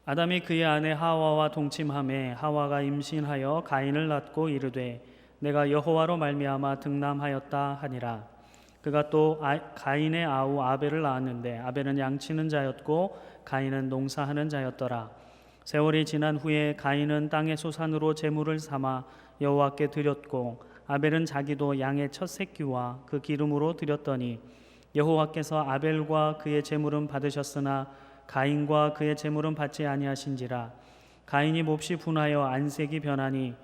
아담이 그의 아내 하와와 동침하매 하와가 임신하여 가인을 낳고 이르되 내가 여호와로 말미암아 등남하였다 하니라. 그가 또 가인의 아우 아벨을 낳았는데 아벨은 양치는 자였고 가인은 농사하는 자였더라. 세월이 지난 후에 가인은 땅의 소산으로 제물을 삼아 여호와께 드렸고 아벨은 자기도 양의 첫 새끼와 그 기름으로 드렸더니 여호와께서 아벨과 그의 제물은 받으셨으나 가인과 그의 제물은 받지 아니하신지라. 가인이 몹시 분하여 안색이 변하니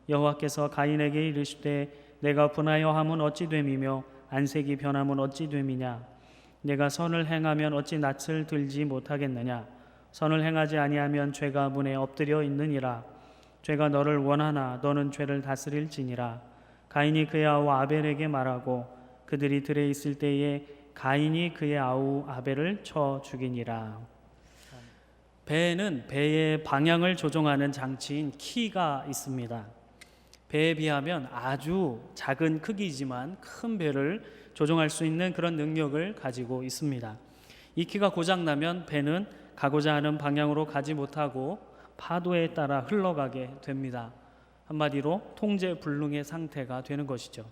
여호와께서 가인에게 이르시되 내가 분하여 함은 어찌 됨이며 안색이 변함은 어찌 됨이냐. 내가 선을 행하면 어찌 낯을 들지 못하겠느냐. 선을 행하지 아니하면 죄가 문에 엎드려 있느니라. 죄가 너를 원하나 너는 죄를 다스릴지니라. 가인이 그의 아우 아벨에게 말하고 그들이 들에 있을 때에 가인이 그의 아우 아벨을 쳐 죽이니라. 배에는 배의 방향을 조종하는 장치인 키가 있습니다. 배에 비하면 아주 작은 크기지만 큰 배를 조종할 수 있는 그런 능력을 가지고 있습니다. 이 키가 고장나면 배는 가고자 하는 방향으로 가지 못하고 파도에 따라 흘러가게 됩니다. 한마디로 통제불능의 상태가 되는 것이죠.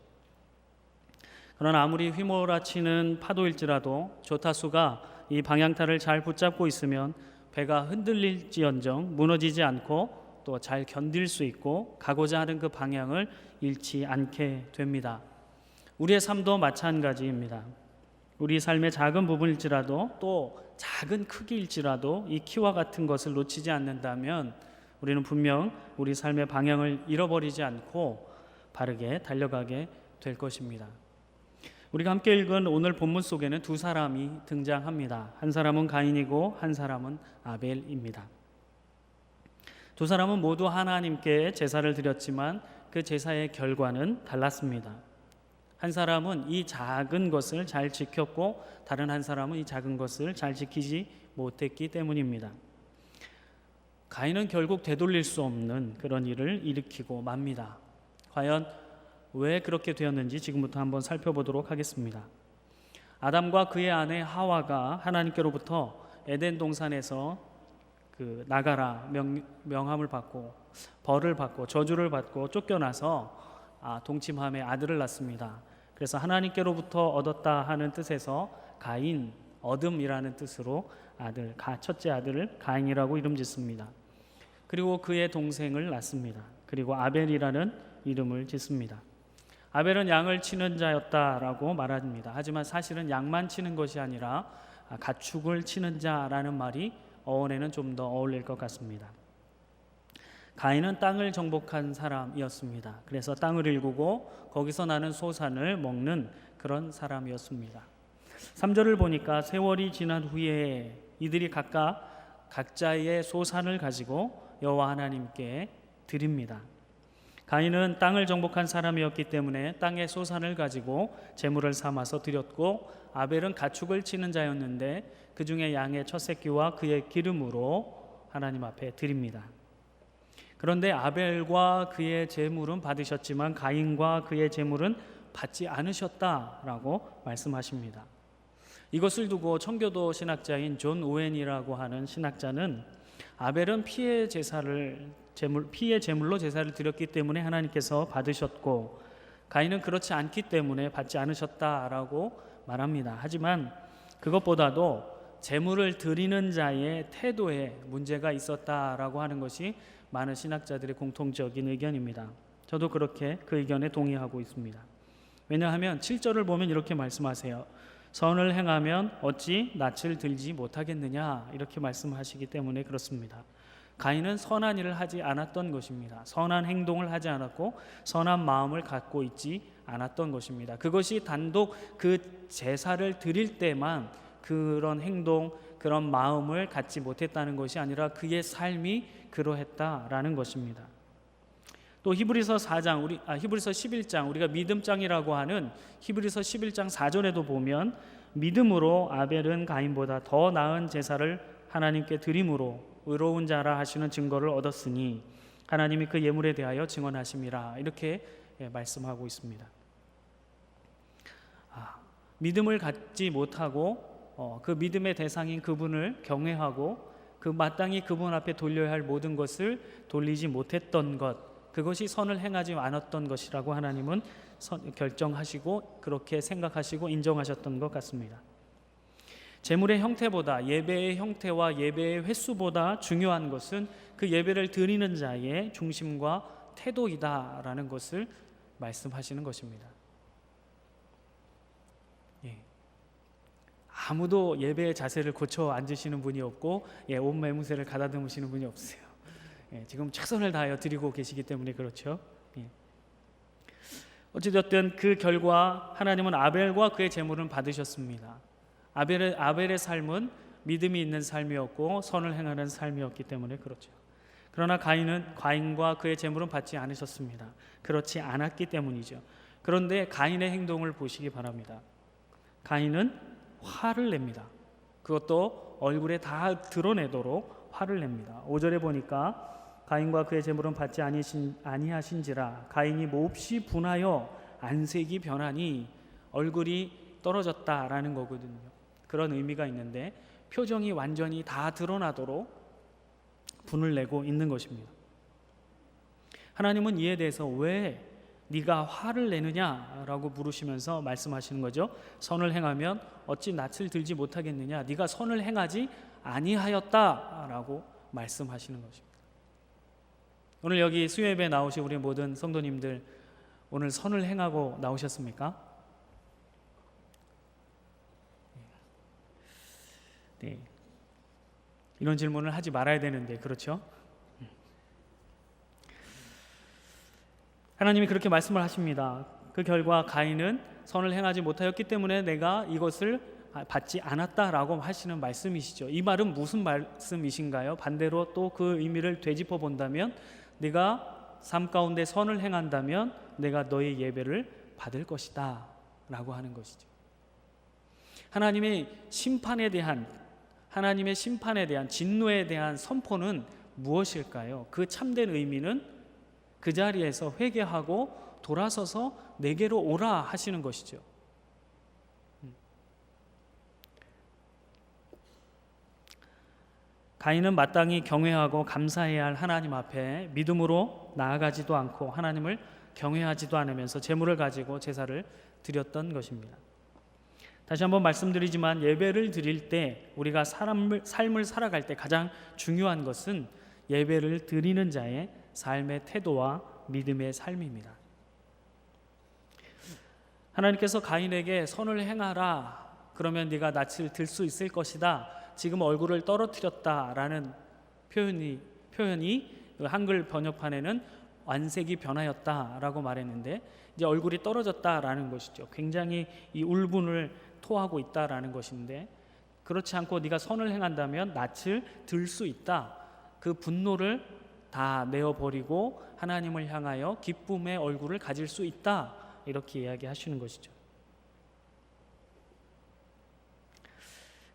그러나 아무리 휘몰아치는 파도일지라도 조타수가 이 방향타를 잘 붙잡고 있으면 배가 흔들릴지언정 무너지지 않고 또 잘 견딜 수 있고 가고자 하는 그 방향을 잃지 않게 됩니다. 우리의 삶도 마찬가지입니다. 우리 삶의 작은 부분일지라도 또 작은 크기일지라도 이 키와 같은 것을 놓치지 않는다면 우리는 분명 우리 삶의 방향을 잃어버리지 않고 바르게 달려가게 될 것입니다. 우리가 함께 읽은 오늘 본문 속에는 두 사람이 등장합니다. 한 사람은 가인이고 한 사람은 아벨입니다. 두 사람은 모두 하나님께 제사를 드렸지만 그 제사의 결과는 달랐습니다. 한 사람은 이 작은 것을 잘 지켰고 다른 한 사람은 이 작은 것을 잘 지키지 못했기 때문입니다. 가인은 결국 되돌릴 수 없는 그런 일을 일으키고 맙니다. 과연 왜 그렇게 되었는지 지금부터 한번 살펴보도록 하겠습니다. 아담과 그의 아내 하와가 하나님께로부터 에덴 동산에서 나가라 명함을 받고 벌을 받고 저주를 받고 쫓겨나서 동침함에 아들을 낳습니다. 그래서 하나님께로부터 얻었다 하는 뜻에서 가인, 얻음이라는 뜻으로 첫째 아들을 가인이라고 이름 짓습니다. 그리고 그의 동생을 낳습니다. 그리고 아벨이라는 이름을 짓습니다. 아벨은 양을 치는 자였다라고 말합니다. 하지만 사실은 양만 치는 것이 아니라 가축을 치는 자라는 말이 어원에는 좀 더 어울릴 것 같습니다. 가인은 땅을 정복한 사람이었습니다. 그래서 땅을 일구고 거기서 나는 소산을 먹는 그런 사람이었습니다. 3절을 보니까 세월이 지난 후에 이들이 각각 각자의 소산을 가지고 여호와 하나님께 드립니다. 가인은 땅을 정복한 사람이었기 때문에 땅의 소산을 가지고 제물을 삼아서 드렸고 아벨은 가축을 치는 자였는데 그 중에 양의 첫 새끼와 그의 기름으로 하나님 앞에 드립니다. 그런데 아벨과 그의 제물은 받으셨지만 가인과 그의 제물은 받지 않으셨다라고 말씀하십니다. 이것을 두고 청교도 신학자인 존 오웬이라고 하는 신학자는 아벨은 피의 제물로 제사를 드렸기 때문에 하나님께서 받으셨고 가인은 그렇지 않기 때문에 받지 않으셨다라고 말합니다. 하지만 그것보다도 제물을 드리는 자의 태도에 문제가 있었다라고 하는 것이 많은 신학자들의 공통적인 의견입니다. 저도 그렇게 그 의견에 동의하고 있습니다. 왜냐하면 7절을 보면 이렇게 말씀하세요. 선을 행하면 어찌 낯을 들지 못하겠느냐 이렇게 말씀하시기 때문에 그렇습니다. 가인은 선한 일을 하지 않았던 것입니다. 선한 행동을 하지 않았고 선한 마음을 갖고 있지 않았던 것입니다. 그것이 단독 그 제사를 드릴 때만 그런 행동, 그런 마음을 갖지 못했다는 것이 아니라 그의 삶이 그러했다라는 것입니다. 또 히브리서 11장 우리가 믿음장이라고 하는 히브리서 11장 4절에도 보면 믿음으로 아벨은 가인보다 더 나은 제사를 하나님께 드림으로 의로운 자라 하시는 증거를 얻었으니 하나님이 그 예물에 대하여 증언하심이라 이렇게 말씀하고 있습니다. 믿음을 갖지 못하고 그 믿음의 대상인 그분을 경외하고 그 마땅히 그분 앞에 돌려야 할 모든 것을 돌리지 못했던 것, 그것이 선을 행하지 않았던 것이라고 하나님은 결정하시고 그렇게 생각하시고 인정하셨던 것 같습니다. 제물의 형태보다, 예배의 형태와 예배의 횟수보다 중요한 것은 그 예배를 드리는 자의 중심과 태도이다라는 것을 말씀하시는 것입니다. 아무도 예배의 자세를 고쳐 앉으시는 분이 없고 옷 매무새를 가다듬으시는 분이 없어요. 지금 최선을 다하여 드리고 계시기 때문에 그렇죠. 어찌됐든 그 결과 하나님은 아벨과 그의 제물은 받으셨습니다. 아벨의 삶은 믿음이 있는 삶이었고 선을 행하는 삶이었기 때문에 그렇죠. 그러나 가인과 그의 제물은 받지 않으셨습니다. 그렇지 않았기 때문이죠. 그런데 가인의 행동을 보시기 바랍니다. 가인은 화를 냅니다. 그것도 얼굴에 다 드러내도록 화를 냅니다. 5절에 보니까 가인과 그의 제물은 받지 아니하신지라 가인이 몹시 분하여 안색이 변하니 얼굴이 떨어졌다라는 거거든요. 그런 의미가 있는데 표정이 완전히 다 드러나도록 분을 내고 있는 것입니다. 하나님은 이에 대해서 왜 네가 화를 내느냐라고 물으시면서 말씀하시는 거죠. 선을 행하면 어찌 낯을 들지 못하겠느냐, 네가 선을 행하지 아니하였다라고 말씀하시는 것입니다. 오늘 여기 수요예배에 나오신 우리 모든 성도님들 오늘 선을 행하고 나오셨습니까? 네. 이런 질문을 하지 말아야 되는데 그렇죠? 하나님이 그렇게 말씀을 하십니다. 그 결과 가인은 선을 행하지 못하였기 때문에 내가 이것을 받지 않았다라고 하시는 말씀이시죠. 이 말은 무슨 말씀이신가요? 반대로 또 그 의미를 되짚어 본다면 네가 삶 가운데 선을 행한다면 내가 너의 예배를 받을 것이다 라고 하는 것이죠. 하나님의 심판에 대한 진노에 대한 선포는 무엇일까요? 그 참된 의미는 그 자리에서 회개하고 돌아서서 내게로 오라 하시는 것이죠. 가인은 마땅히 경외하고 감사해야 할 하나님 앞에 믿음으로 나아가지도 않고 하나님을 경외하지도 않으면서 제물을 가지고 제사를 드렸던 것입니다. 다시 한번 말씀드리지만 예배를 드릴 때 우리가 삶을 살아갈 때 가장 중요한 것은 예배를 드리는 자의 삶의 태도와 믿음의 삶입니다. 하나님께서 가인에게 선을 행하라 그러면 네가 낯을 들 수 있을 것이다. 지금 얼굴을 떨어뜨렸다라는 표현이 한글 번역판에는 안색이 변하였다라고 말했는데 이제 얼굴이 떨어졌다라는 것이죠. 굉장히 이 울분을 토하고 있다라는 것인데 그렇지 않고 네가 선을 행한다면 낯을 들 수 있다. 그 분노를 다 내어버리고 하나님을 향하여 기쁨의 얼굴을 가질 수 있다. 이렇게 이야기하시는 것이죠.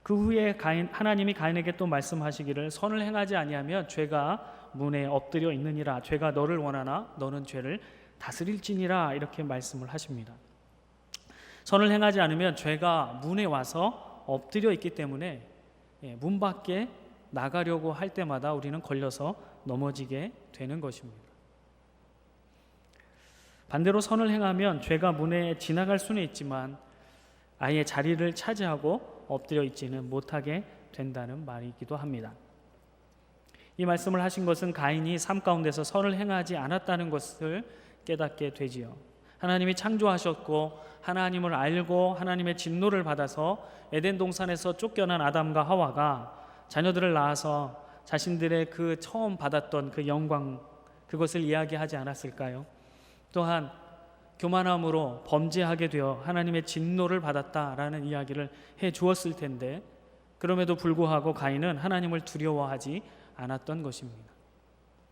그 후에 하나님이 가인에게 또 말씀하시기를 선을 행하지 아니하면 죄가 문에 엎드려 있느니라. 죄가 너를 원하나 너는 죄를 다스릴지니라. 이렇게 말씀을 하십니다. 선을 행하지 않으면 죄가 문에 와서 엎드려 있기 때문에 문 밖에 나가려고 할 때마다 우리는 걸려서 넘어지게 되는 것입니다. 반대로 선을 행하면 죄가 문에 지나갈 수는 있지만 아예 자리를 차지하고 엎드려 있지는 못하게 된다는 말이기도 합니다. 이 말씀을 하신 것은 가인이 삶 가운데서 선을 행하지 않았다는 것을 깨닫게 되지요. 하나님이 창조하셨고 하나님을 알고 하나님의 진노를 받아서 에덴 동산에서 쫓겨난 아담과 하와가 자녀들을 낳아서 자신들의 그 처음 받았던 그 영광 그것을 이야기하지 않았을까요? 또한 교만함으로 범죄하게 되어 하나님의 진노를 받았다라는 이야기를 해 주었을 텐데 그럼에도 불구하고 가인은 하나님을 두려워하지 않았던 것입니다.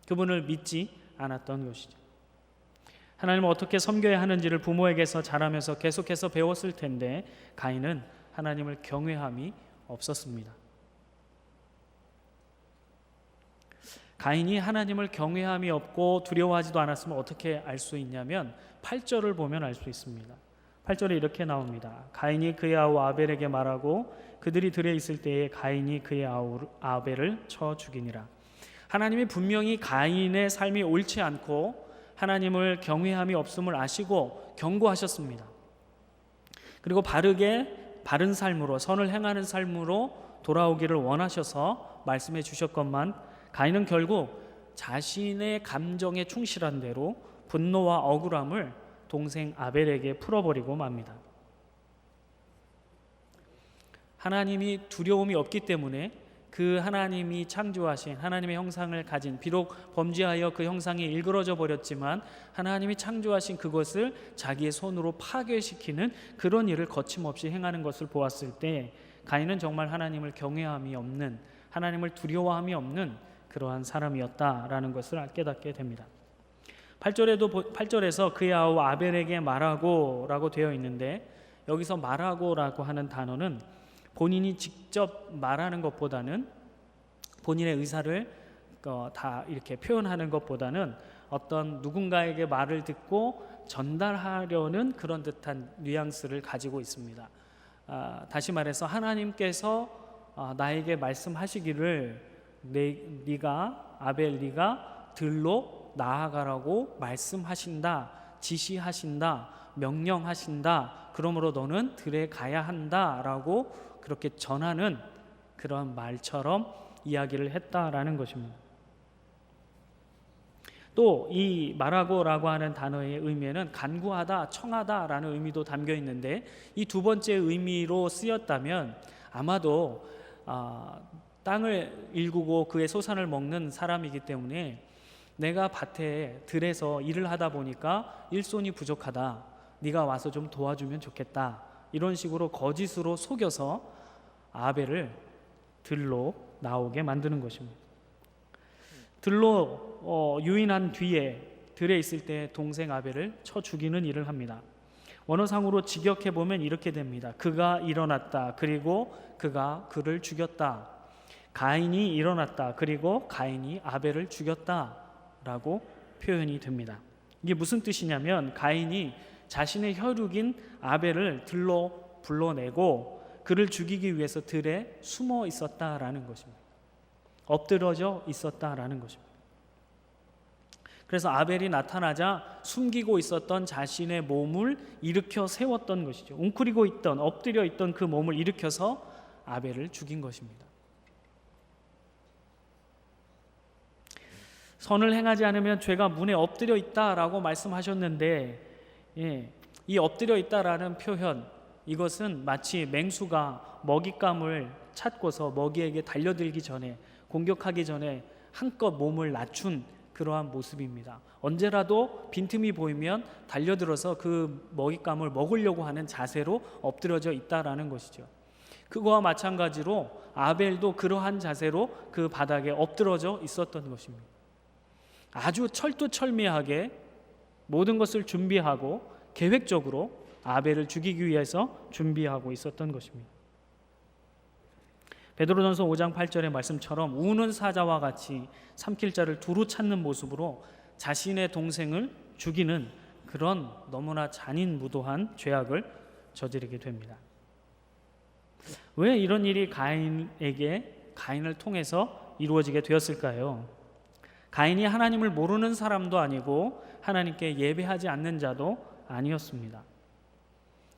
그분을 믿지 않았던 것이죠. 하나님을 어떻게 섬겨야 하는지를 부모에게서 자라면서 계속해서 배웠을 텐데 가인은 하나님을 경외함이 없었습니다. 가인이 하나님을 경외함이 없고 두려워하지도 않았으면 어떻게 알 수 있냐면 8절을 보면 알 수 있습니다. 8절에 이렇게 나옵니다. 가인이 그의 아우 아벨에게 말하고 그들이 들에 있을 때에 가인이 그의 아우 아벨을 쳐 죽이니라. 하나님이 분명히 가인의 삶이 옳지 않고 하나님을 경외함이 없음을 아시고 경고하셨습니다. 그리고 바른 삶으로, 선을 행하는 삶으로 돌아오기를 원하셔서 말씀해 주셨건만 가인은 결국 자신의 감정에 충실한 대로 분노와 억울함을 동생 아벨에게 풀어버리고 맙니다. 하나님이 두려움이 없기 때문에 그 하나님이 창조하신 하나님의 형상을 가진, 비록 범죄하여 그 형상이 일그러져 버렸지만 하나님이 창조하신 그것을 자기의 손으로 파괴시키는 그런 일을 거침없이 행하는 것을 보았을 때 가인은 정말 하나님을 경외함이 없는, 하나님을 두려워함이 없는 그러한 사람이었다라는 것을 깨닫게 됩니다. 8절에서 그의 아우 아벨에게 말하고 라고 되어 있는데, 여기서 말하고라고 하는 단어는 본인이 직접 말하는 것보다는, 본인의 의사를 다 이렇게 표현하는 것보다는 어떤 누군가에게 말을 듣고 전달하려는 그런 듯한 뉘앙스를 가지고 있습니다. 다시 말해서 하나님께서 나에게 말씀하시기를 네가 아벨 네가 들로 나아가라고 말씀하신다, 지시하신다, 명령하신다. 그러므로 너는 들에 가야 한다라고 그렇게 전하는 그런 말처럼 이야기를 했다라는 것입니다. 또 이 말하고라고 하는 단어의 의미에는 간구하다, 청하다라는 의미도 담겨 있는데, 이 두 번째 의미로 쓰였다면 아마도 땅을 일구고 그의 소산을 먹는 사람이기 때문에 내가 밭에 들에서 일을 하다 보니까 일손이 부족하다, 네가 와서 좀 도와주면 좋겠다, 이런 식으로 거짓으로 속여서 아벨을 들로 나오게 만드는 것입니다. 들로 유인한 뒤에 들에 있을 때 동생 아벨을 쳐 죽이는 일을 합니다. 원어상으로 직역해 보면 이렇게 됩니다. 그가 일어났다, 그리고 그가 그를 죽였다. 가인이 일어났다, 그리고 가인이 아벨을 죽였다 라고 표현이 됩니다. 이게 무슨 뜻이냐면 가인이 자신의 혈육인 아벨을 들로 불러내고 그를 죽이기 위해서 들에 숨어 있었다라는 것입니다. 엎드러져 있었다라는 것입니다. 그래서 아벨이 나타나자 숨기고 있었던 자신의 몸을 일으켜 세웠던 것이죠. 웅크리고 있던, 엎드려 있던 그 몸을 일으켜서 아벨을 죽인 것입니다. 선을 행하지 않으면 죄가 문에 엎드려 있다라고 말씀하셨는데, 이 엎드려 있다라는 표현, 이것은 마치 맹수가 먹잇감을 찾고서 먹이에게 달려들기 전에, 공격하기 전에 한껏 몸을 낮춘 그러한 모습입니다. 언제라도 빈틈이 보이면 달려들어서 그 먹잇감을 먹으려고 하는 자세로 엎드려져 있다라는 것이죠. 그거와 마찬가지로 아벨도 그러한 자세로 그 바닥에 엎드러져 있었던 것입니다. 아주 철두철미하게 모든 것을 준비하고 계획적으로 아벨을 죽이기 위해서 준비하고 있었던 것입니다. 베드로전서 5장 8절의 말씀처럼 우는 사자와 같이 삼킬 자를 두루 찾는 모습으로 자신의 동생을 죽이는 그런 너무나 잔인무도한 죄악을 저지르게 됩니다. 왜 이런 일이 가인을 통해서 이루어지게 되었을까요? 가인이 하나님을 모르는 사람도 아니고 하나님께 예배하지 않는 자도 아니었습니다.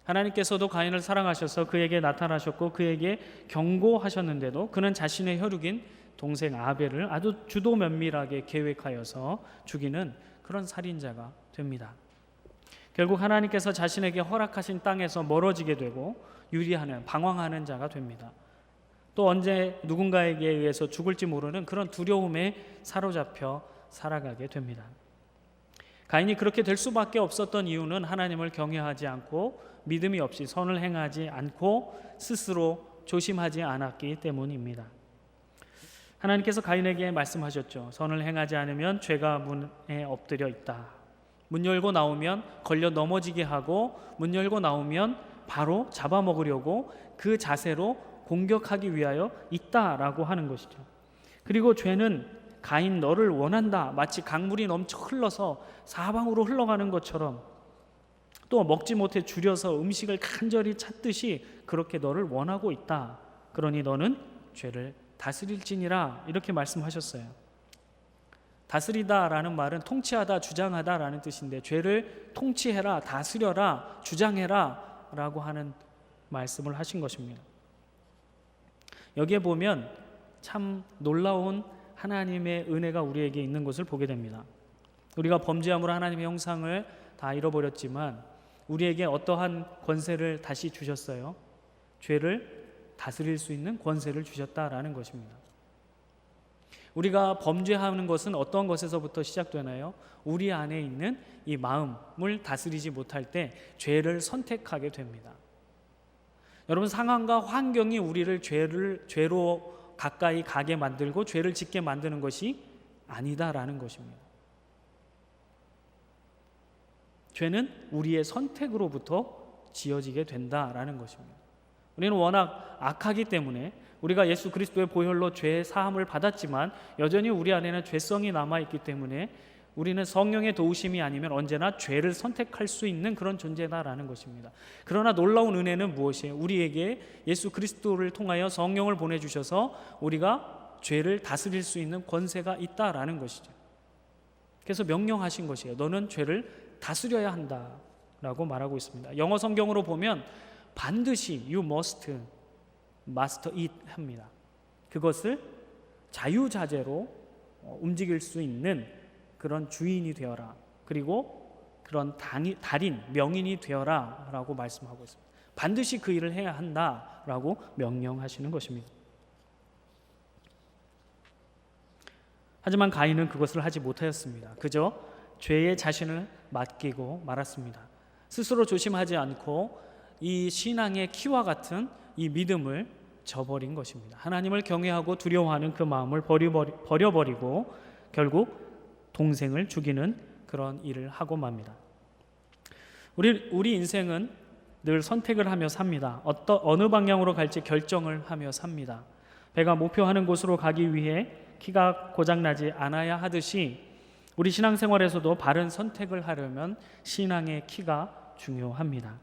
하나님께서도 가인을 사랑하셔서 그에게 나타나셨고 그에게 경고하셨는데도 그는 자신의 혈육인 동생 아벨을 아주 주도 면밀하게 계획하여서 죽이는 그런 살인자가 됩니다. 결국 하나님께서 자신에게 허락하신 땅에서 멀어지게 되고 유리하는, 방황하는 자가 됩니다. 또 언제 누군가에게 의해서 죽을지 모르는 그런 두려움에 사로잡혀 살아가게 됩니다. 가인이 그렇게 될 수밖에 없었던 이유는 하나님을 경외하지 않고 믿음이 없이 선을 행하지 않고 스스로 조심하지 않았기 때문입니다. 하나님께서 가인에게 말씀하셨죠. 선을 행하지 않으면 죄가 문에 엎드려 있다. 문 열고 나오면 걸려 넘어지게 하고 문 열고 나오면 바로 잡아먹으려고 그 자세로 공격하기 위하여 있다라고 하는 것이죠. 그리고 죄는 가인 너를 원한다. 마치 강물이 넘쳐 흘러서 사방으로 흘러가는 것처럼 또 먹지 못해 줄여서 음식을 간절히 찾듯이 그렇게 너를 원하고 있다. 그러니 너는 죄를 다스릴지니라. 이렇게 말씀하셨어요. 다스리다라는 말은 통치하다, 주장하다라는 뜻인데, 죄를 통치해라, 다스려라, 주장해라 라고 하는 말씀을 하신 것입니다. 여기에 보면 참 놀라운 하나님의 은혜가 우리에게 있는 것을 보게 됩니다. 우리가 범죄함으로 하나님의 형상을 다 잃어버렸지만 우리에게 어떠한 권세를 다시 주셨어요? 죄를 다스릴 수 있는 권세를 주셨다라는 것입니다. 우리가 범죄하는 것은 어떤 것에서부터 시작되나요? 우리 안에 있는 이 마음을 다스리지 못할 때 죄를 선택하게 됩니다. 여러분, 상황과 환경이 우리를 죄로 가까이 가게 만들고 죄를 짓게 만드는 것이 아니다라는 것입니다. 죄는 우리의 선택으로부터 지어지게 된다라는 것입니다. 우리는 워낙 악하기 때문에 우리가 예수 그리스도의 보혈로 죄 사함을 받았지만 여전히 우리 안에는 죄성이 남아있기 때문에 우리는 성령의 도우심이 아니면 언제나 죄를 선택할 수 있는 그런 존재다라는 것입니다. 그러나 놀라운 은혜는 무엇이에요? 우리에게 예수 그리스도를 통하여 성령을 보내주셔서 우리가 죄를 다스릴 수 있는 권세가 있다라는 것이죠. 그래서 명령하신 것이에요. 너는 죄를 다스려야 한다라고 말하고 있습니다. 영어 성경으로 보면 반드시 you must master it 합니다. 그것을 자유자재로 움직일 수 있는 그런 주인이 되어라. 그리고 그런 달인, 명인이 되어라 라고 말씀하고 있습니다. 반드시 그 일을 해야 한다라고 명령하시는 것입니다. 하지만 가인은 그것을 하지 못하였습니다. 그저 죄에 자신을 맡기고 말았습니다. 스스로 조심하지 않고 이 신앙의 키와 같은 이 믿음을 저버린 것입니다. 하나님을 경외하고 두려워하는 그 마음을 버려버리고 결국 동생을 죽이는 그런 일을 하고 맙니다. 우리 인생은 늘 선택을 하며 삽니다. 어느 방향으로 갈지 결정을 하며 삽니다. 배가 목표하는 곳으로 가기 위해 키가 고장나지 않아야 하듯이 우리 신앙생활에서도 바른 선택을 하려면 신앙의 키가 중요합니다.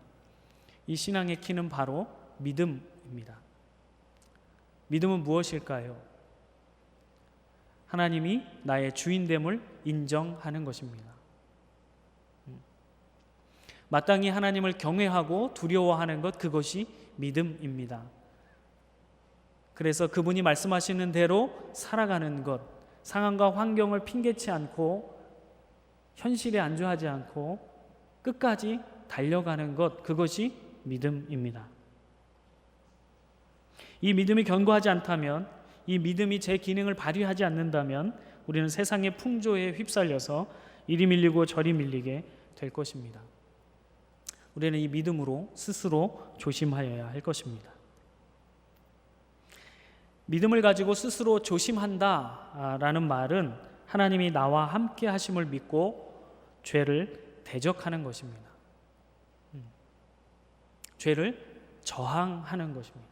이 신앙의 키는 바로 믿음입니다. 믿음은 무엇일까요? 하나님이 나의 주인됨을 인정하는 것입니다. 마땅히 하나님을 경외하고 두려워하는 것, 그것이 믿음입니다. 그래서 그분이 말씀하시는 대로 살아가는 것, 상황과 환경을 핑계치 않고 현실에 안주하지 않고 끝까지 달려가는 것, 그것이 믿음입니다. 이 믿음이 견고하지 않다면, 이 믿음이 제 기능을 발휘하지 않는다면 우리는 세상의 풍조에 휩쓸려서 이리 밀리고 저리 밀리게 될 것입니다. 우리는 이 믿음으로 스스로 조심하여야 할 것입니다. 믿음을 가지고 스스로 조심한다라는 말은 하나님이 나와 함께 하심을 믿고 죄를 대적하는 것입니다. 죄를 저항하는 것입니다.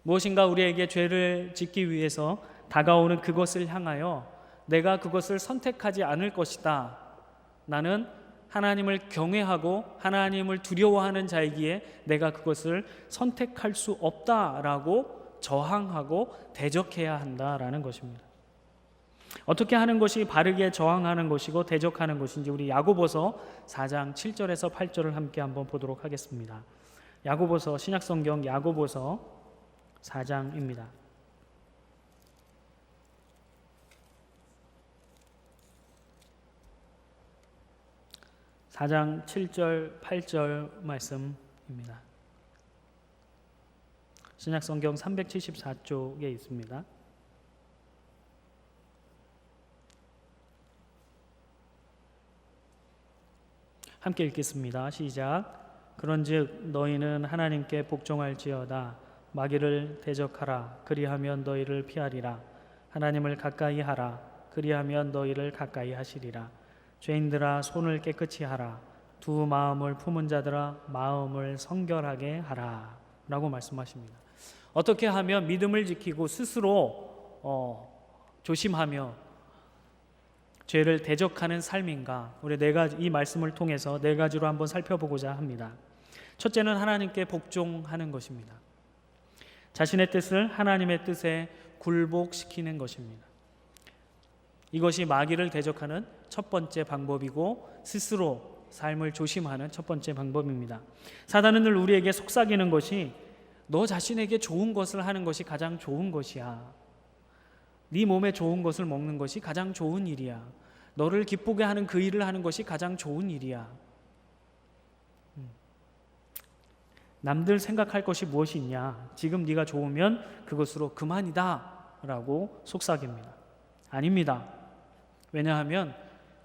무엇인가 우리에게 죄를 짓기 위해서 다가오는 그것을 향하여 내가 그것을 선택하지 않을 것이다. 나는 하나님을 경외하고 하나님을 두려워하는 자이기에 내가 그것을 선택할 수 없다라고 저항하고 대적해야 한다라는 것입니다. 어떻게 하는 것이 바르게 저항하는 것이고 대적하는 것인지 우리 야고보서 4장 7절에서 8절을 함께 한번 보도록 하겠습니다. 야고보서, 신약성경 야고보서 4장입니다. (4장) 7절 8절 말씀입니다. 신약성경 374쪽에 있습니다. 함께 읽겠습니다. 시작. 그런즉 너희는 하나님께 복종할지어다. 마귀를 대적하라. 그리하면 너희를 피하리라. 하나님을 가까이 하라. 그리하면 너희를 가까이 하시리라. 죄인들아 손을 깨끗이 하라. 두 마음을 품은 자들아 마음을 성결하게 하라. 라고 말씀하십니다. 어떻게 하면 믿음을 지키고 스스로 조심하며 죄를 대적하는 삶인가? 우리 이 말씀을 통해서 네 가지로 한번 살펴보고자 합니다. 첫째는 하나님께 복종하는 것입니다. 자신의 뜻을 하나님의 뜻에 굴복시키는 것입니다. 이것이 마귀를 대적하는 첫 번째 방법이고 스스로 삶을 조심하는 첫 번째 방법입니다. 사단은 늘 우리에게 속삭이는 것이 너 자신에게 좋은 것을 하는 것이 가장 좋은 것이야. 네 몸에 좋은 것을 먹는 것이 가장 좋은 일이야. 너를 기쁘게 하는 그 일을 하는 것이 가장 좋은 일이야. 남들 생각할 것이 무엇이 있냐? 지금 네가 좋으면 그것으로 그만이다 라고 속삭입니다. 아닙니다. 왜냐하면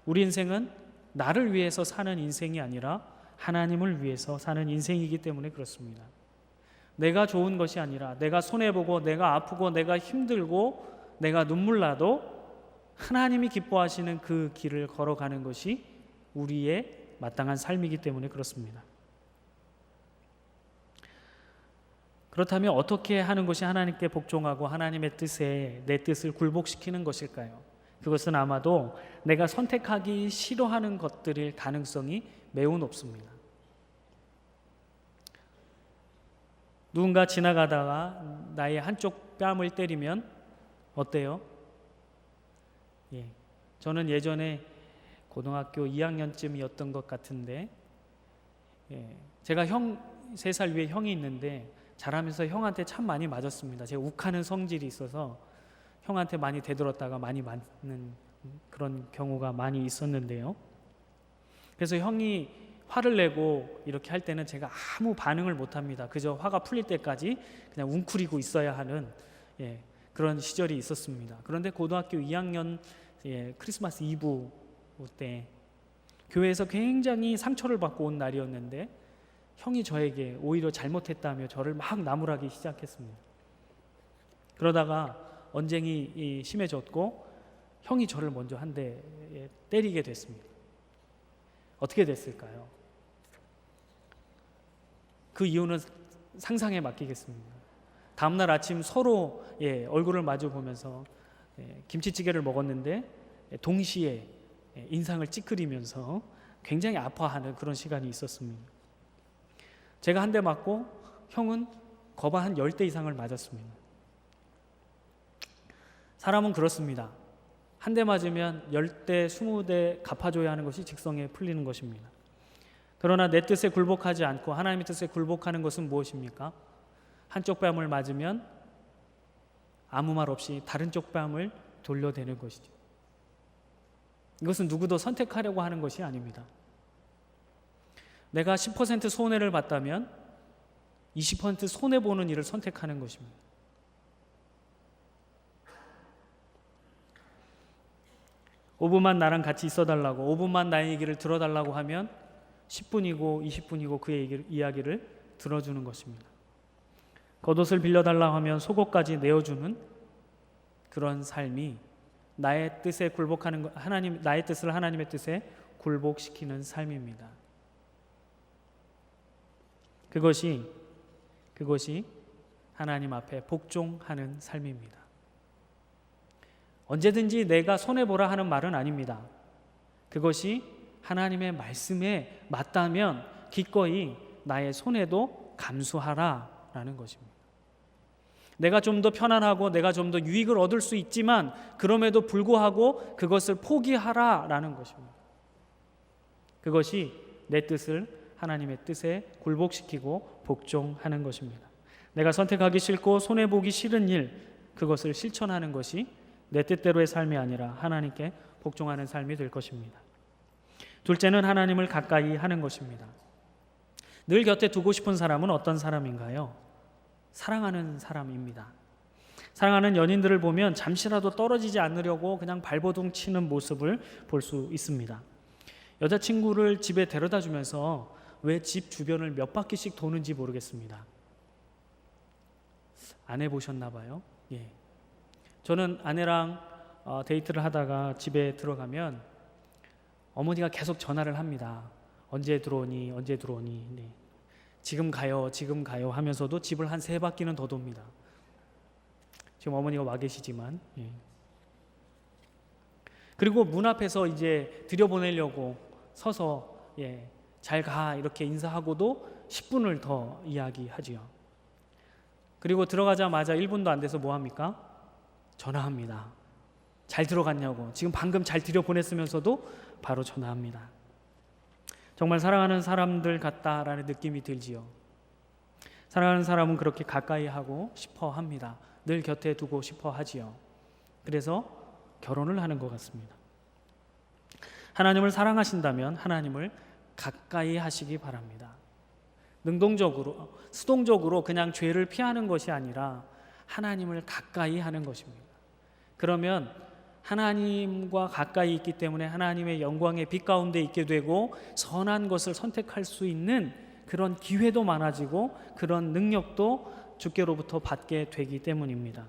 우리 인생은 나를 위해서 사는 인생이 아니라 하나님을 위해서 사는 인생이기 때문에 그렇습니다. 내가 좋은 것이 아니라 내가 손해보고 내가 아프고 내가 힘들고 내가 눈물 나도 하나님이 기뻐하시는 그 길을 걸어가는 것이 우리의 마땅한 삶이기 때문에 그렇습니다. 그렇다면 어떻게 하는 것이 하나님께 복종하고 하나님의 뜻에 내 뜻을 굴복시키는 것일까요? 그것은 아마도 내가 선택하기 싫어하는 것들일 가능성이 매우 높습니다. 누군가 지나가다가 나의 한쪽 뺨을 때리면 어때요? 저는 예전에 고등학교 2학년쯤이었던 것 같은데 제가 3살 위에 형이 있는데 자라면서 형한테 참 많이 맞았습니다. 제가 욱하는 성질이 있어서 형한테 많이 대들었다가 많이 맞는 그런 경우가 많이 있었는데요. 그래서 형이 화를 내고 이렇게 할 때는 제가 아무 반응을 못합니다. 그저 화가 풀릴 때까지 그냥 웅크리고 있어야 하는 그런 시절이 있었습니다. 그런데 고등학교 2학년 크리스마스 이브 때 교회에서 굉장히 상처를 받고 온 날이었는데 형이 저에게 오히려 잘못했다며 저를 막 나무라기 시작했습니다. 그러다가 언쟁이 심해졌고 형이 저를 먼저 한 대 때리게 됐습니다. 어떻게 됐을까요? 그 이유는 상상에 맡기겠습니다. 다음날 아침 서로 얼굴을 마주 보면서 김치찌개를 먹었는데 동시에 인상을 찌푸리면서 굉장히 아파하는 그런 시간이 있었습니다. 제가 한 대 맞고 형은 거봐 한 10대 이상을 맞았습니다. 사람은 그렇습니다. 한 대 맞으면 10대, 20대 갚아줘야 하는 것이 직성에 풀리는 것입니다. 그러나 내 뜻에 굴복하지 않고 하나님의 뜻에 굴복하는 것은 무엇입니까? 한쪽 뺨을 맞으면 아무 말 없이 다른 쪽 뺨을 돌려대는 것이죠. 이것은 누구도 선택하려고 하는 것이 아닙니다. 내가 10% 손해를 봤다면 20% 손해보는 일을 선택하는 것입니다. (5분만) 나랑 같이 있어달라고, 5분만 나의 얘기를 들어달라고 하면 10분이고 20분이고 그의 이야기를 들어주는 것입니다. 겉옷을 빌려달라고 하면 속옷까지 내어주는 그런 삶이 나의 뜻에 굴복하는 나의 뜻을 하나님의 뜻에 굴복시키는 삶입니다. 그것이 하나님 앞에 복종하는 삶입니다. 언제든지 내가 손해보라 하는 말은 아닙니다. 그것이 하나님의 말씀에 맞다면 기꺼이 나의 손해도 감수하라라는 것입니다. 내가 좀 더 편안하고 내가 좀 더 유익을 얻을 수 있지만 그럼에도 불구하고 그것을 포기하라라는 것입니다. 그것이 내 뜻을 하나님의 뜻에 굴복시키고 복종하는 것입니다. 내가 선택하기 싫고 손해보기 싫은 일, 그것을 실천하는 것이 내 뜻대로의 삶이 아니라 하나님께 복종하는 삶이 될 것입니다. 둘째는 하나님을 가까이 하는 것입니다. 늘 곁에 두고 싶은 사람은 어떤 사람인가요? 사랑하는 사람입니다. 사랑하는 연인들을 보면 잠시라도 떨어지지 않으려고 그냥 발버둥 치는 모습을 볼 수 있습니다. 여자친구를 집에 데려다 주면서 왜 집 주변을 몇 바퀴씩 도는지 모르겠습니다. 안 해보셨나 봐요. 저는 아내랑 데이트를 하다가 집에 들어가면 어머니가 계속 전화를 합니다. 언제 들어오니? 언제 들어오니? 지금 가요 하면서도 집을 한 3바퀴는 더 돕니다. 지금 어머니가 와 계시지만 그리고 문 앞에서 이제 들여보내려고 서서 잘 가 이렇게 인사하고도 10분을 더 이야기하지요. 그리고 들어가자마자 1분도 안 돼서 뭐 합니까? 전화합니다. 잘 들어갔냐고. 지금 방금 잘 들여보냈으면서도 바로 전화합니다. 정말 사랑하는 사람들 같다라는 느낌이 들지요. 사랑하는 사람은 그렇게 가까이 하고 싶어 합니다. 늘 곁에 두고 싶어 하지요. 그래서 결혼을 하는 것 같습니다. 하나님을 사랑하신다면 하나님을 가까이 하시기 바랍니다. 능동적으로, 수동적으로 그냥 죄를 피하는 것이 아니라 하나님을 가까이 하는 것입니다. 그러면 하나님과 가까이 있기 때문에 하나님의 영광의 빛 가운데 있게 되고 선한 것을 선택할 수 있는 그런 기회도 많아지고 그런 능력도 주께로부터 받게 되기 때문입니다.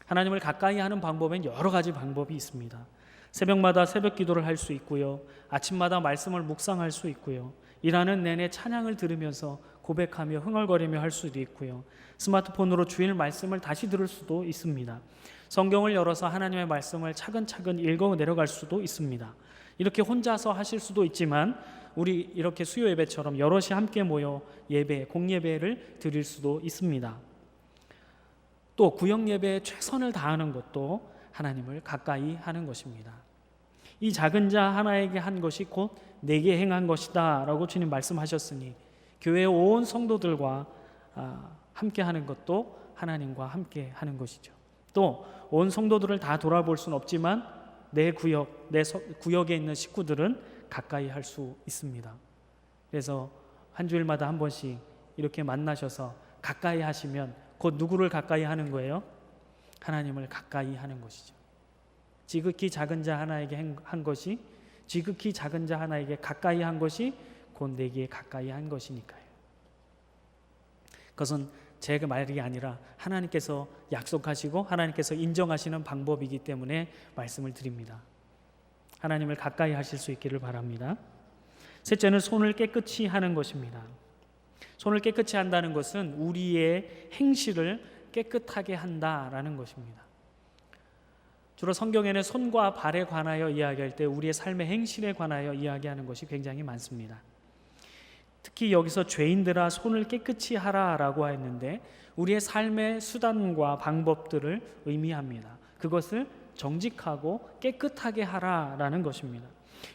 하나님을 가까이 하는 방법엔 여러 가지 방법이 있습니다. 새벽마다 새벽 기도를 할 수 있고요. 아침마다 말씀을 묵상할 수 있고요. 일하는 내내 찬양을 들으면서 고백하며 흥얼거리며 할 수도 있고요. 스마트폰으로 주일 말씀을 다시 들을 수도 있습니다. 성경을 열어서 하나님의 말씀을 차근차근 읽어 내려갈 수도 있습니다. 이렇게 혼자서 하실 수도 있지만 우리 이렇게 수요 예배처럼 여럿이 함께 모여 예배, 공예배를 드릴 수도 있습니다. 또 구역 예배에 최선을 다하는 것도 하나님을 가까이 하는 것입니다. 이 작은 자 하나에게 한 것이 곧 내게 행한 것이다 라고 주님 말씀하셨으니 교회 온 성도들과 함께 하는 것도 하나님과 함께 하는 것이죠. 또 온 성도들을 다 돌아볼 수는 없지만 내 구역에 있는 식구들은 가까이 할 수 있습니다. 그래서 한 주일마다 한 번씩 이렇게 만나셔서 가까이 하시면 곧 누구를 가까이 하는 거예요? 하나님을 가까이 하는 것이죠. 지극히 작은 자 하나에게 한 것이, 지극히 작은 자 하나에게 가까이 한 것이 곧 내게 가까이 한 것이니까요. 그것은 제 말이 아니라 하나님께서 약속하시고 하나님께서 인정하시는 방법이기 때문에 말씀을 드립니다. 하나님을 가까이 하실 수 있기를 바랍니다. 셋째는 손을 깨끗이 하는 것입니다. 손을 깨끗이 한다는 것은 우리의 행실을 깨끗하게 한다라는 것입니다. 주로 성경에는 손과 발에 관하여 이야기할 때 우리의 삶의 행실에 관하여 이야기하는 것이 굉장히 많습니다. 특히 여기서 죄인들아 손을 깨끗이 하라라고 했는데 우리의 삶의 수단과 방법들을 의미합니다. 그것을 정직하고 깨끗하게 하라라는 것입니다.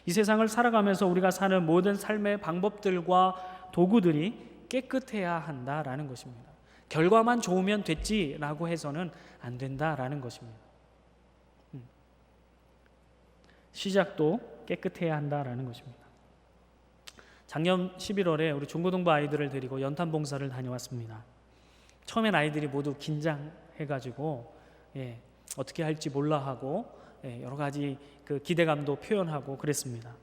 이 세상을 살아가면서 우리가 사는 모든 삶의 방법들과 도구들이 깨끗해야 한다라는 것입니다. 결과만 좋으면 됐지라고 해서는 안 된다라는 것입니다. 시작도 깨끗해야 한다라는 것입니다. 작년 11월에 우리 중고등부 아이들을 데리고 연탄 봉사를 다녀왔습니다. 처음엔 아이들이 모두 긴장해가지고 어떻게 할지 몰라 하고 여러 가지 그 기대감도 표현하고 그랬습니다.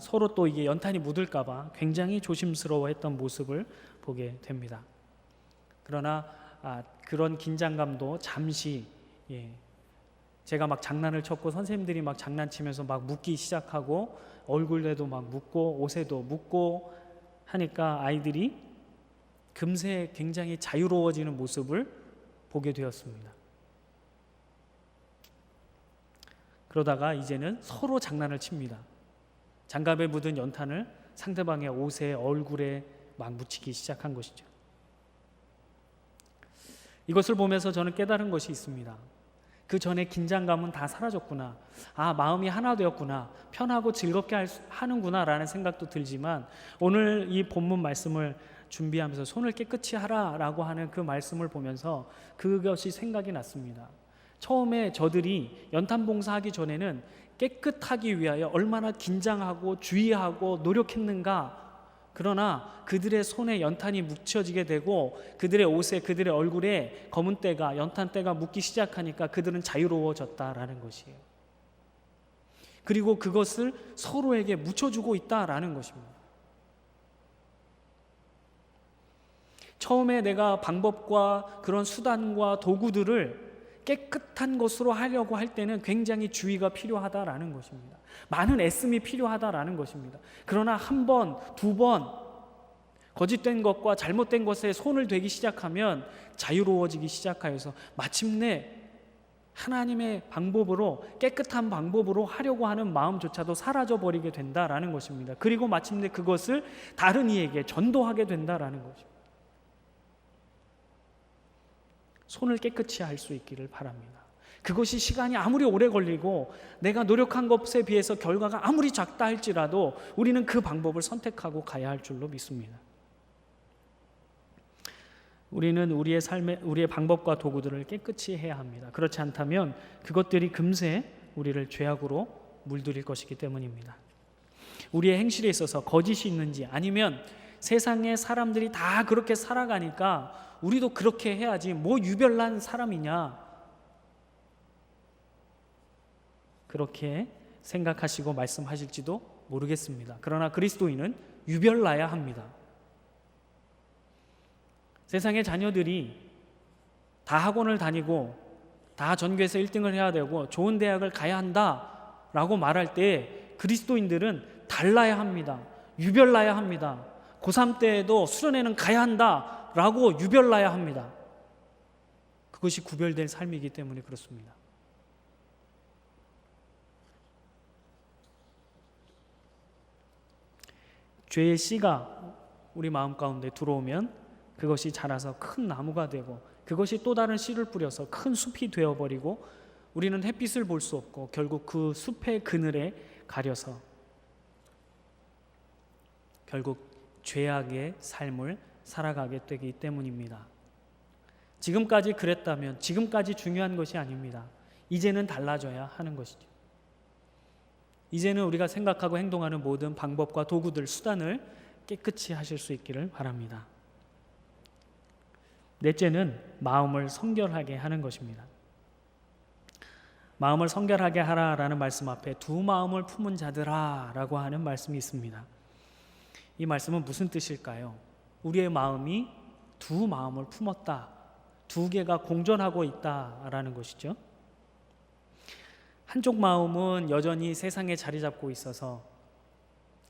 서로 또 이게 연탄이 묻을까봐 굉장히 조심스러워했던 모습을 보게 됩니다. 그러나 그런 긴장감도 잠시 제가 막 장난을 쳤고 선생님들이 막 장난치면서 막 묻기 시작하고 얼굴에도 막 묻고 옷에도 묻고 하니까 아이들이 금세 굉장히 자유로워지는 모습을 보게 되었습니다. 그러다가 이제는 서로 장난을 칩니다. 장갑에 묻은 연탄을 상대방의 옷에 얼굴에 막 묻히기 시작한 것이죠. 이것을 보면서 저는 깨달은 것이 있습니다. 그 전에 긴장감은 다 사라졌구나. 마음이 하나 되었구나. 편하고 즐겁게 하는구나 라는 생각도 들지만 오늘 이 본문 말씀을 준비하면서 손을 깨끗이 하라라고 하는 그 말씀을 보면서 그것이 생각이 났습니다. 처음에 저들이 연탄 봉사하기 전에는 깨끗하기 위하여 얼마나 긴장하고 주의하고 노력했는가. 그러나 그들의 손에 연탄이 묻혀지게 되고 그들의 옷에 그들의 얼굴에 검은 때가 연탄 때가 묻기 시작하니까 그들은 자유로워졌다라는 것이에요. 그리고 그것을 서로에게 묻혀주고 있다라는 것입니다. 처음에 내가 방법과 그런 수단과 도구들을 깨끗한 것으로 하려고 할 때는 굉장히 주의가 필요하다라는 것입니다. 많은 애씀이 필요하다라는 것입니다. 그러나 한 번, 두 번 거짓된 것과 잘못된 것에 손을 대기 시작하면 자유로워지기 시작하여서 마침내 하나님의 방법으로, 깨끗한 방법으로 하려고 하는 마음조차도 사라져버리게 된다라는 것입니다. 그리고 마침내 그것을 다른 이에게 전도하게 된다라는 것입니다. 손을 깨끗이 할 수 있기를 바랍니다. 그것이 시간이 아무리 오래 걸리고 내가 노력한 것에 비해서 결과가 아무리 작다 할지라도 우리는 그 방법을 선택하고 가야 할 줄로 믿습니다. 우리는 우리의 방법과 도구들을 깨끗이 해야 합니다. 그렇지 않다면 그것들이 금세 우리를 죄악으로 물들일 것이기 때문입니다. 우리의 행실에 있어서 거짓이 있는지, 아니면 세상의 사람들이 다 그렇게 살아가니까 우리도 그렇게 해야지, 뭐 유별난 사람이냐, 그렇게 생각하시고 말씀하실지도 모르겠습니다. 그러나 그리스도인은 유별나야 합니다. 세상의 자녀들이 다 학원을 다니고 다 전교에서 1등을 해야 되고 좋은 대학을 가야 한다라고 말할 때 그리스도인들은 달라야 합니다. 유별나야 합니다. 고3 때에도 수련회는 가야 한다라고 유별나야 합니다. 그것이 구별된 삶이기 때문에 그렇습니다. 죄의 씨가 우리 마음 가운데 들어오면 그것이 자라서 큰 나무가 되고, 그것이 또 다른 씨를 뿌려서 큰 숲이 되어버리고, 우리는 햇빛을 볼 수 없고 결국 그 숲의 그늘에 가려서 결국 죄악의 삶을 살아가게 되기 때문입니다. 지금까지 그랬다면 지금까지 중요한 것이 아닙니다. 이제는 달라져야 하는 것이죠. 이제는 우리가 생각하고 행동하는 모든 방법과 도구들, 수단을 깨끗이 하실 수 있기를 바랍니다. 넷째는 마음을 성결하게 하는 것입니다. 마음을 성결하게 하라라는 말씀 앞에 두 마음을 품은 자들아 라고 하는 말씀이 있습니다. 이 말씀은 무슨 뜻일까요? 우리의 마음이 두 마음을 품었다, 두 개가 공존하고 있다라는 것이죠. 한쪽 마음은 여전히 세상에 자리 잡고 있어서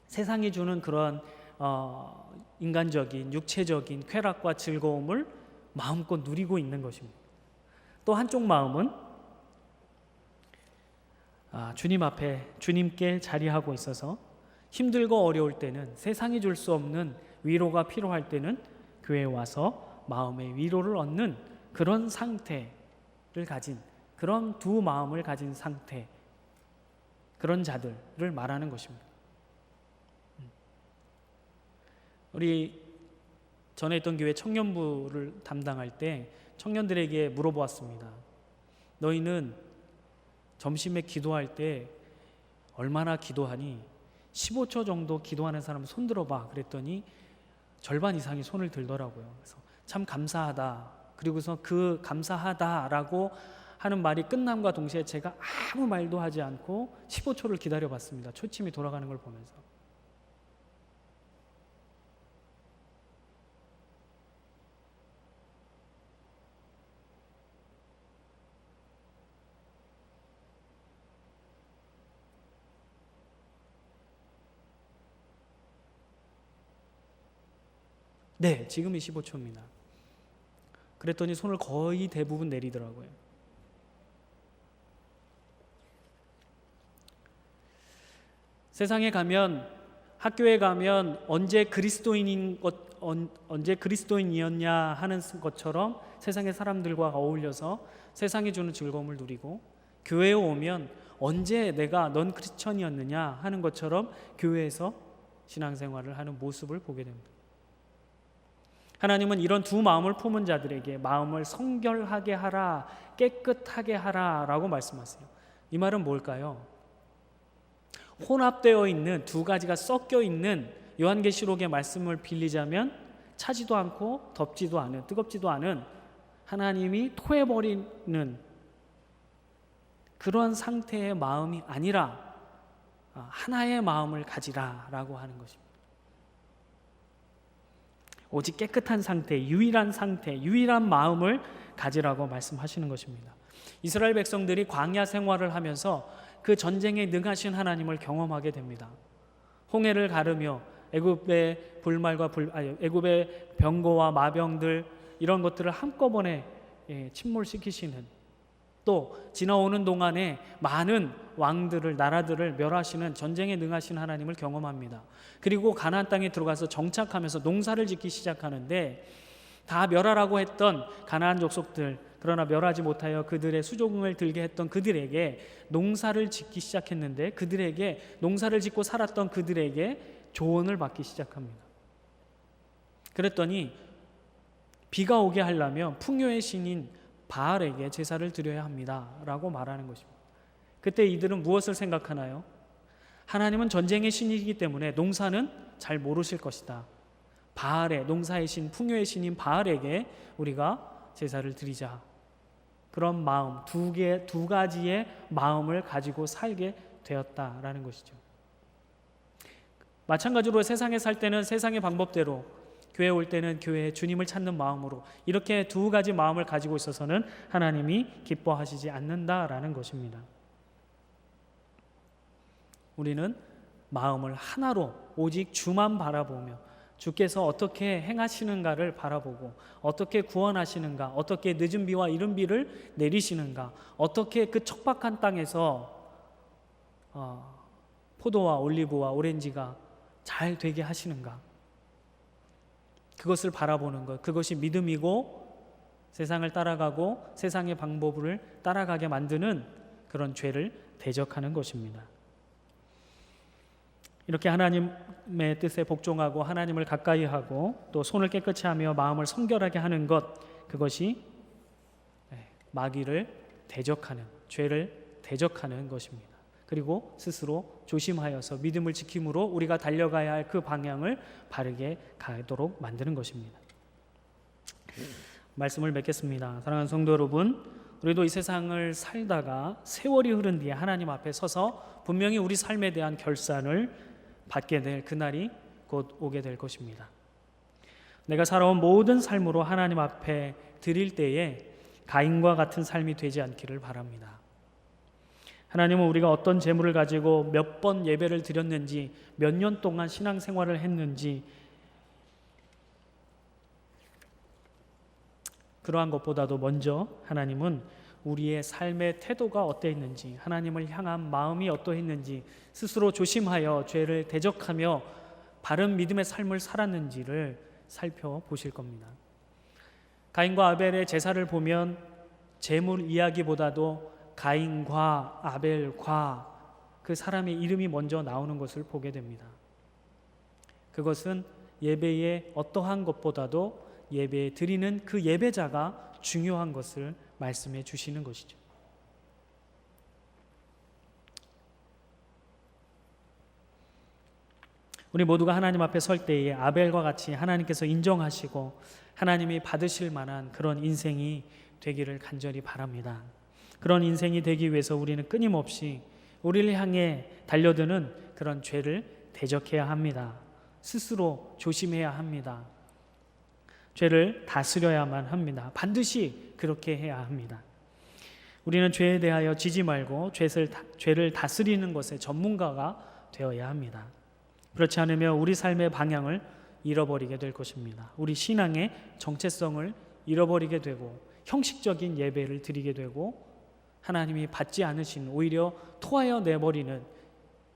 세상이 주는 그런 인간적인, 육체적인 쾌락과 즐거움을 마음껏 누리고 있는 것입니다. 또 한쪽 마음은 주님 앞에, 주님께 자리하고 있어서 힘들고 어려울 때는, 세상이 줄 수 없는 위로가 필요할 때는 교회에 와서 마음의 위로를 얻는 그런 상태를 가진, 그런 두 마음을 가진 상태, 그런 자들을 말하는 것입니다. 우리 전에 있던 교회 청년부를 담당할 때 청년들에게 물어보았습니다. 너희는 점심에 기도할 때 얼마나 기도하니? 15초 정도 기도하는 사람 손 들어봐. 그랬더니 절반 이상이 손을 들더라고요. 그래서 참 감사하다. 그리고서 그 감사하다라고 하는 말이 끝남과 동시에 제가 아무 말도 하지 않고 15초를 기다려봤습니다. 초침이 돌아가는 걸 보면서. 네, 지금이 15초입니다. 그랬더니 손을 거의 대부분 내리더라고요. 세상에 가면, 학교에 가면 언제 그리스도인이었냐 하는 것처럼 세상의 사람들과 어울려서 세상이 주는 즐거움을 누리고, 교회에 오면 언제 내가 넌 크리스천이었느냐 하는 것처럼 교회에서 신앙생활을 하는 모습을 보게 됩니다. 하나님은 이런 두 마음을 품은 자들에게 마음을 성결하게 하라, 깨끗하게 하라 라고 말씀하세요. 이 말은 뭘까요? 혼합되어 있는, 두 가지가 섞여 있는 요한계시록의 말씀을 빌리자면 차지도 않고 덥지도 않은, 뜨겁지도 않은, 하나님이 토해버리는 그런 상태의 마음이 아니라 하나의 마음을 가지라 라고 하는 것입니다. 오직 깨끗한 상태, 유일한 상태, 유일한 마음을 가지라고 말씀하시는 것입니다. 이스라엘 백성들이 광야 생활을 하면서 그 전쟁에 능하신 하나님을 경험하게 됩니다. 홍해를 가르며 애굽의 애굽의 병거와 마병들, 이런 것들을 한꺼번에 침몰시키시는 또 지나오는 동안에 많은 왕들을, 나라들을 멸하시는, 전쟁에 능하신 하나님을 경험합니다. 그리고 가나안 땅에 들어가서 정착하면서 농사를 짓기 시작하는데, 다 멸하라고 했던 가나안 족속들, 그러나 멸하지 못하여 그들의 수종을 들게 했던 그들에게 농사를 짓기 시작했는데, 그들에게 농사를 짓고 살았던 그들에게 조언을 받기 시작합니다. 그랬더니 비가 오게 하려면 풍요의 신인 바알에게 제사를 드려야 합니다 라고 말하는 것입니다. 그때 이들은 무엇을 생각하나요? 하나님은 전쟁의 신이기 때문에 농사는 잘 모르실 것이다. 바알의, 농사의 신, 풍요의 신인 바알에게 우리가 제사를 드리자. 그런 마음, 두 가지의 마음을 가지고 살게 되었다라는 것이죠. 마찬가지로 세상에 살 때는 세상의 방법대로, 교회에 올 때는 교회에 주님을 찾는 마음으로, 이렇게 두 가지 마음을 가지고 있어서는 하나님이 기뻐하시지 않는다라는 것입니다. 우리는 마음을 하나로 오직 주만 바라보며 주께서 어떻게 행하시는가를 바라보고, 어떻게 구원하시는가, 어떻게 늦은 비와 이른 비를 내리시는가, 어떻게 그 척박한 땅에서 포도와 올리브와 오렌지가 잘 되게 하시는가, 그것을 바라보는 것, 그것이 믿음이고 세상을 따라가고 세상의 방법을 따라가게 만드는 그런 죄를 대적하는 것입니다. 이렇게 하나님의 뜻에 복종하고 하나님을 가까이 하고 또 손을 깨끗이 하며 마음을 성결하게 하는 것, 그것이 마귀를 대적하는, 죄를 대적하는 것입니다. 그리고 스스로 조심하여서 믿음을 지킴으로 우리가 달려가야 할 그 방향을 바르게 가도록 만드는 것입니다. 말씀을 맺겠습니다. 사랑하는 성도 여러분, 우리도 이 세상을 살다가 세월이 흐른 뒤에 하나님 앞에 서서 분명히 우리 삶에 대한 결산을 받게 될 그날이 곧 오게 될 것입니다. 내가 살아온 모든 삶으로 하나님 앞에 드릴 때에 가인과 같은 삶이 되지 않기를 바랍니다. 하나님은 우리가 어떤 재물을 가지고 몇 번 예배를 드렸는지, 몇 년 동안 신앙생활을 했는지, 그러한 것보다도 먼저 하나님은 우리의 삶의 태도가 어떠했는지, 하나님을 향한 마음이 어떠했는지, 스스로 조심하여 죄를 대적하며 바른 믿음의 삶을 살았는지를 살펴보실 겁니다. 가인과 아벨의 제사를 보면 재물 이야기보다도 가인과 아벨과 그 사람의 이름이 먼저 나오는 것을 보게 됩니다. 그것은 예배의 어떠한 것보다도 예배 드리는 그 예배자가 중요한 것을 말씀해 주시는 것이죠. 우리 모두가 하나님 앞에 설 때에 아벨과 같이 하나님께서 인정하시고 하나님이 받으실 만한 그런 인생이 되기를 간절히 바랍니다. 그런 인생이 되기 위해서 우리는 끊임없이 우리를 향해 달려드는 그런 죄를 대적해야 합니다. 스스로 조심해야 합니다. 죄를 다스려야만 합니다. 반드시 그렇게 해야 합니다. 우리는 죄에 대하여 지지 말고 죄를 다스리는 것에 전문가가 되어야 합니다. 그렇지 않으면 우리 삶의 방향을 잃어버리게 될 것입니다. 우리 신앙의 정체성을 잃어버리게 되고 형식적인 예배를 드리게 되고 하나님이 받지 않으신, 오히려 토하여 내버리는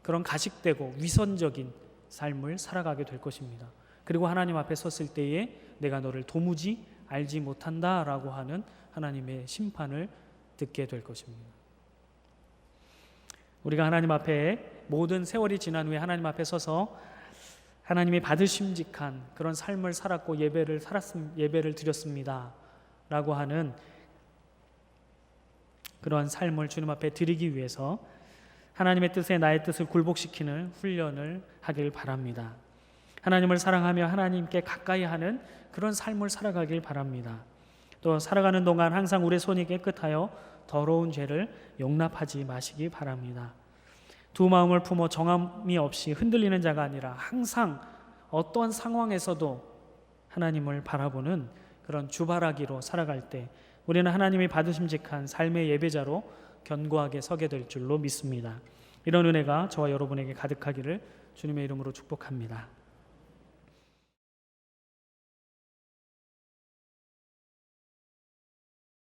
그런 가식되고 위선적인 삶을 살아가게 될 것입니다. 그리고 하나님 앞에 섰을 때에 내가 너를 도무지 알지 못한다라고 하는 하나님의 심판을 듣게 될 것입니다. 우리가 하나님 앞에 모든 세월이 지난 후에 하나님 앞에 서서 하나님이 받으심직한 그런 삶을 살았고 예배를 드렸습니다 라고 하는 그러한 삶을 주님 앞에 드리기 위해서 하나님의 뜻에 나의 뜻을 굴복시키는 훈련을 하길 바랍니다. 하나님을 사랑하며 하나님께 가까이 하는 그런 삶을 살아가길 바랍니다. 또 살아가는 동안 항상 우리의 손이 깨끗하여 더러운 죄를 용납하지 마시기 바랍니다. 두 마음을 품어 정함이 없이 흔들리는 자가 아니라 항상 어떠한 상황에서도 하나님을 바라보는 그런 주바라기로 살아갈 때 우리는 하나님이 받으심직한 삶의 예배자로 견고하게 서게 될 줄로 믿습니다. 이런 은혜가 저와 여러분에게 가득하기를 주님의 이름으로 축복합니다.